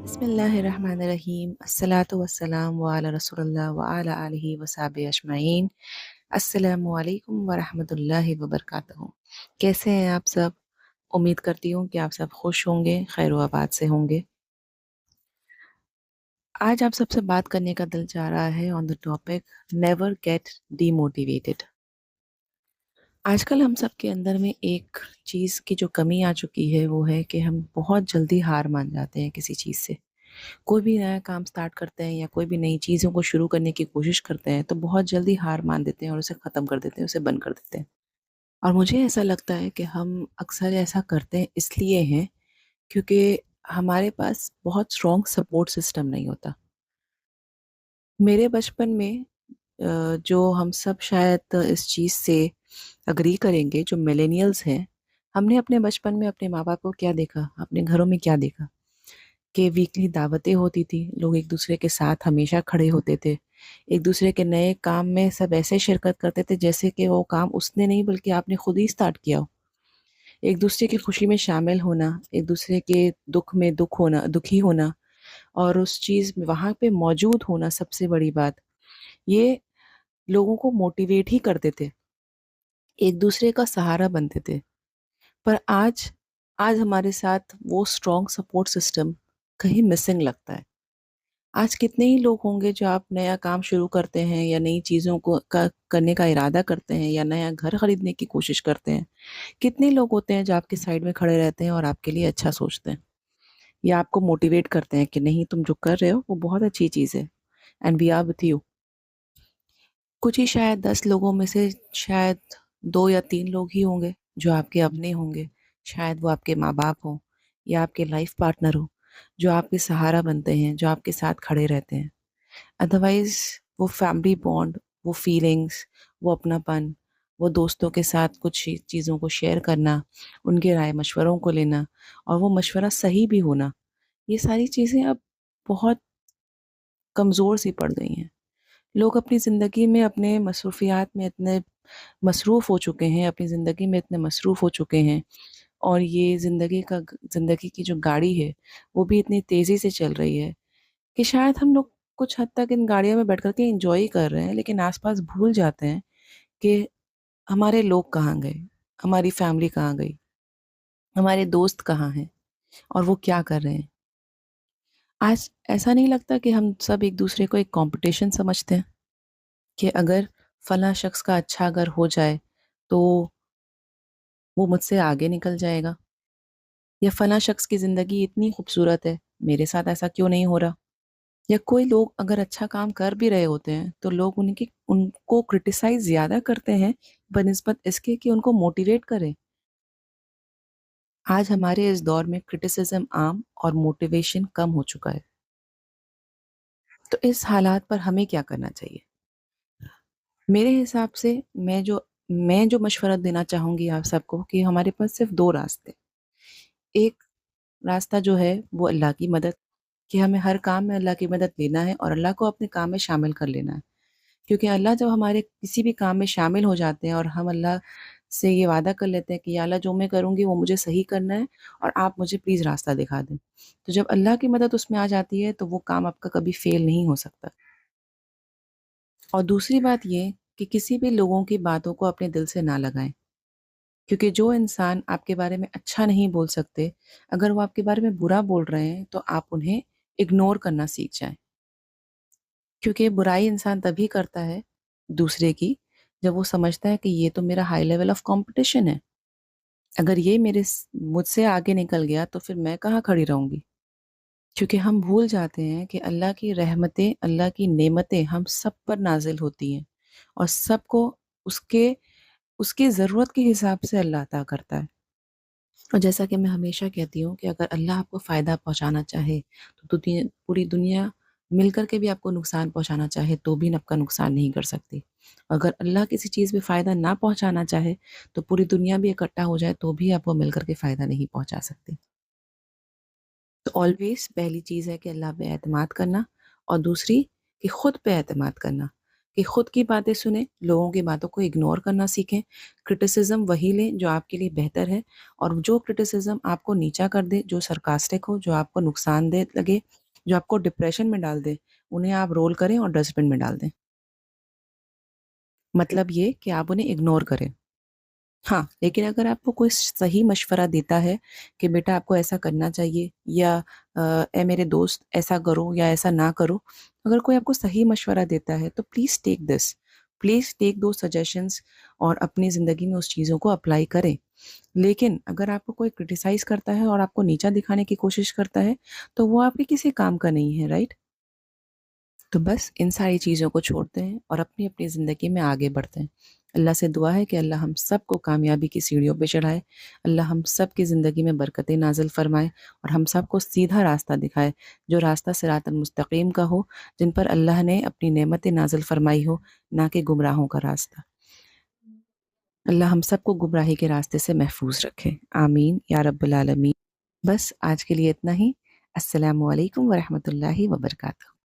بسم اللہ الرحمن الرحیم الصلاۃ والسلام علی رسول اللہ وعلی آلہ وصحبہ اجمعین۔ السلام علیکم ورحمۃ اللہ وبرکاتہ۔ کیسے ہیں آپ سب؟ امید کرتی ہوں کہ آپ سب خوش ہوں گے، خیر و آباد سے ہوں گے۔ آج آپ سب سے بات کرنے کا دل چاہ رہا ہے on the topic never get demotivated. آج کل ہم سب کے اندر میں ایک چیز کی جو کمی آ چکی ہے وہ ہے کہ ہم بہت جلدی ہار مان جاتے ہیں کسی چیز سے۔ کوئی بھی نیا کام سٹارٹ کرتے ہیں یا کوئی بھی نئی چیزوں کو شروع کرنے کی کوشش کرتے ہیں تو بہت جلدی ہار مان دیتے ہیں اور اسے ختم کر دیتے ہیں، اسے بند کر دیتے ہیں۔ اور مجھے ایسا لگتا ہے کہ ہم اکثر ایسا کرتے ہیں اس لیے ہیں کیونکہ ہمارے پاس بہت اسٹرانگ سپورٹ سسٹم نہیں ہوتا۔ میرے بچپن میں جو ہم سب شاید اس چیز سے اگری کریں گے، جو میلینیلز ہیں، ہم نے اپنے بچپن میں اپنے ماں باپ کو کیا دیکھا، اپنے گھروں میں کیا دیکھا کہ ویکلی دعوتیں ہوتی تھی، لوگ ایک دوسرے کے ساتھ ہمیشہ کھڑے ہوتے تھے، ایک دوسرے کے نئے کام میں سب ایسے شرکت کرتے تھے جیسے کہ وہ کام اس نے نہیں بلکہ آپ نے خود ہی سٹارٹ کیا ہو۔ ایک دوسرے کی خوشی میں شامل ہونا، ایک دوسرے کے دکھ میں دکھی ہونا، اور اس چیز میں وہاں پہ موجود ہونا، سب سے بڑی بات یہ لوگوں کو موٹیویٹ ہی کرتے تھے، ایک دوسرے کا سہارا بنتے تھے۔ پر آج ہمارے ساتھ وہ اسٹرانگ سپورٹ سسٹم کہیں مسنگ لگتا ہے۔ آج کتنے ہی لوگ ہوں گے جو آپ نیا کام شروع کرتے ہیں یا نئی چیزوں کو کرنے کا ارادہ کرتے ہیں یا نیا گھر خریدنے کی کوشش کرتے ہیں، کتنے لوگ ہوتے ہیں جو آپ کے سائڈ میں کھڑے رہتے ہیں اور آپ کے لیے اچھا سوچتے ہیں یا آپ کو موٹیویٹ کرتے ہیں کہ نہیں، تم جو کر رہے ہو وہ بہت اچھی چیز ہے، and we are with you. کچھ ہی شاید 10 لوگوں میں سے شاید 2 یا 3 لوگ ہی ہوں گے جو آپ کے اپنے ہوں گے، شاید وہ آپ کے ماں باپ ہوں یا آپ کے لائف پارٹنر ہوں، جو آپ کے سہارا بنتے ہیں، جو آپ کے ساتھ کھڑے رہتے ہیں۔ ادروائز وہ فیملی بانڈ، وہ فیلنگس، وہ اپنا پن، وہ دوستوں کے ساتھ کچھ چیزوں کو شیئر کرنا، ان کے رائے مشوروں کو لینا، اور وہ مشورہ صحیح بھی ہونا، یہ ساری چیزیں اب بہت کمزور سی پڑ گئی ہیں۔ لوگ اپنی زندگی میں اپنے مصروفیات میں اتنے مصروف ہو چکے ہیں، اپنی زندگی میں اتنے مصروف ہو چکے ہیں، اور یہ زندگی کی جو گاڑی ہے وہ بھی اتنی تیزی سے چل رہی ہے کہ شاید ہم لوگ کچھ حد تک ان گاڑیوں میں بیٹھ کر کے انجوائے کر رہے ہیں، لیکن آس پاس بھول جاتے ہیں کہ ہمارے لوگ کہاں گئے، ہماری فیملی کہاں گئی، ہمارے دوست کہاں ہیں، اور وہ کیا کر رہے ہیں۔ آج ایسا نہیں لگتا کہ ہم سب ایک دوسرے کو ایک کمپٹیشن سمجھتے ہیں کہ اگر فلاں شخص کا اچھا گھر ہو جائے تو وہ مجھ سے آگے نکل جائے گا، یا فلاں شخص کی زندگی اتنی خوبصورت ہے، میرے ساتھ ایسا کیوں نہیں ہو رہا؟ یا کوئی لوگ اگر اچھا کام کر بھی رہے ہوتے ہیں تو لوگ ان کو کرٹیسائز زیادہ کرتے ہیں بنسبت اس کے کہ ان کو موٹیویٹ کریں۔ آج ہمارے اس دور میں کرٹیسزم عام اور موٹیویشن کم ہو چکا ہے، تو اس حالات پر ہمیں کیا کرنا چاہیے؟ میرے حساب سے میں جو مشورہ دینا چاہوں گی آپ سب کو کہ ہمارے پاس صرف 2 راستے۔ ایک راستہ جو ہے وہ اللہ کی مدد، کہ ہمیں ہر کام میں اللہ کی مدد لینا ہے اور اللہ کو اپنے کام میں شامل کر لینا ہے، کیونکہ اللہ جب ہمارے کسی بھی کام میں شامل ہو جاتے ہیں اور ہم اللہ سے یہ وعدہ کر لیتے ہیں کہ یا اللہ جو میں کروں گی وہ مجھے صحیح کرنا ہے اور آپ مجھے پلیز راستہ دکھا دیں، تو جب اللہ کی مدد اس میں آ جاتی ہے تو وہ کام آپ کا کبھی فیل نہیں ہو سکتا۔ اور دوسری بات یہ کہ کسی بھی لوگوں کی باتوں کو اپنے دل سے نہ لگائیں، کیونکہ جو انسان آپ کے بارے میں اچھا نہیں بول سکتے، اگر وہ آپ کے بارے میں برا بول رہے ہیں تو آپ انہیں اگنور کرنا سیکھ جائیں، کیونکہ برائی انسان تبھی کرتا ہے دوسرے کی جب وہ سمجھتا ہے کہ یہ تو میرا ہائی لیول آف کمپٹیشن ہے، اگر یہ مجھ سے آگے نکل گیا تو پھر میں کہاں کھڑی رہوں گی۔ کیونکہ ہم بھول جاتے ہیں کہ اللہ کی رحمتیں، اللہ کی نعمتیں ہم سب پر نازل ہوتی ہیں، اور سب کو اس کے ضرورت کے حساب سے اللہ عطا کرتا ہے۔ اور جیسا کہ میں ہمیشہ کہتی ہوں کہ اگر اللہ آپ کو فائدہ پہنچانا چاہے تو پوری دنیا مل کر کے بھی آپ کو نقصان پہنچانا چاہے تو بھی آپ کا نقصان نہیں کر سکتی۔ اگر اللہ کسی چیز میں فائدہ نہ پہنچانا چاہے تو پوری دنیا بھی اکٹھا ہو جائے تو بھی آپ کو مل کر کے فائدہ نہیں پہنچا سکتی۔ تو آلویز پہلی چیز ہے کہ اللہ پہ اعتماد کرنا، اور دوسری کہ خود پہ اعتماد کرنا، کہ خود کی باتیں سنیں، لوگوں کی باتوں کو اگنور کرنا سیکھیں، کرٹیسزم وہی لیں جو آپ کے لیے بہتر ہے، اور جو کرٹیسزم آپ کو نیچا کر دے، جو سرکاسٹک ہو، جو آپ کو نقصان دہ لگے، جو آپ کو ڈپریشن میں ڈال دے، انہیں آپ رول کریں اور ڈسٹ بن میں ڈال دیں۔ مطلب یہ کہ آپ انہیں اگنور کریں۔ ہاں، لیکن اگر آپ کو کوئی صحیح مشورہ دیتا ہے کہ بیٹا آپ کو ایسا کرنا چاہیے، یا اے میرے دوست ایسا کرو یا ایسا نہ کرو، اگر کوئی آپ کو صحیح مشورہ دیتا ہے تو please take this, please take دو سجیشنز، اور اپنی زندگی میں اس چیزوں کو اپلائی کریں۔ لیکن اگر آپ کو کوئی کرٹیسائز کرتا ہے اور آپ کو نیچا دکھانے کی کوشش کرتا ہے تو وہ آپ کے کسی کام کا نہیں ہے، رائٹ؟ تو بس ان ساری چیزوں کو چھوڑتے ہیں اور اپنی اپنی زندگی میں آگے بڑھتے ہیں۔ اللہ سے دعا ہے کہ اللہ ہم سب کو کامیابی کی سیڑھیوں پہ چڑھائے، اللہ ہم سب کی زندگی میں برکتیں نازل فرمائے، اور ہم سب کو سیدھا راستہ دکھائے، جو راستہ صراط المستقیم کا ہو، جن پر اللہ نے اپنی نعمتیں نازل فرمائی ہو، نہ کہ گمراہوں کا راستہ۔ اللہ ہم سب کو گمراہی کے راستے سے محفوظ رکھے، آمین یا رب العالمین۔ بس آج کے لیے اتنا ہی۔ السلام علیکم ورحمۃ اللہ وبرکاتہ۔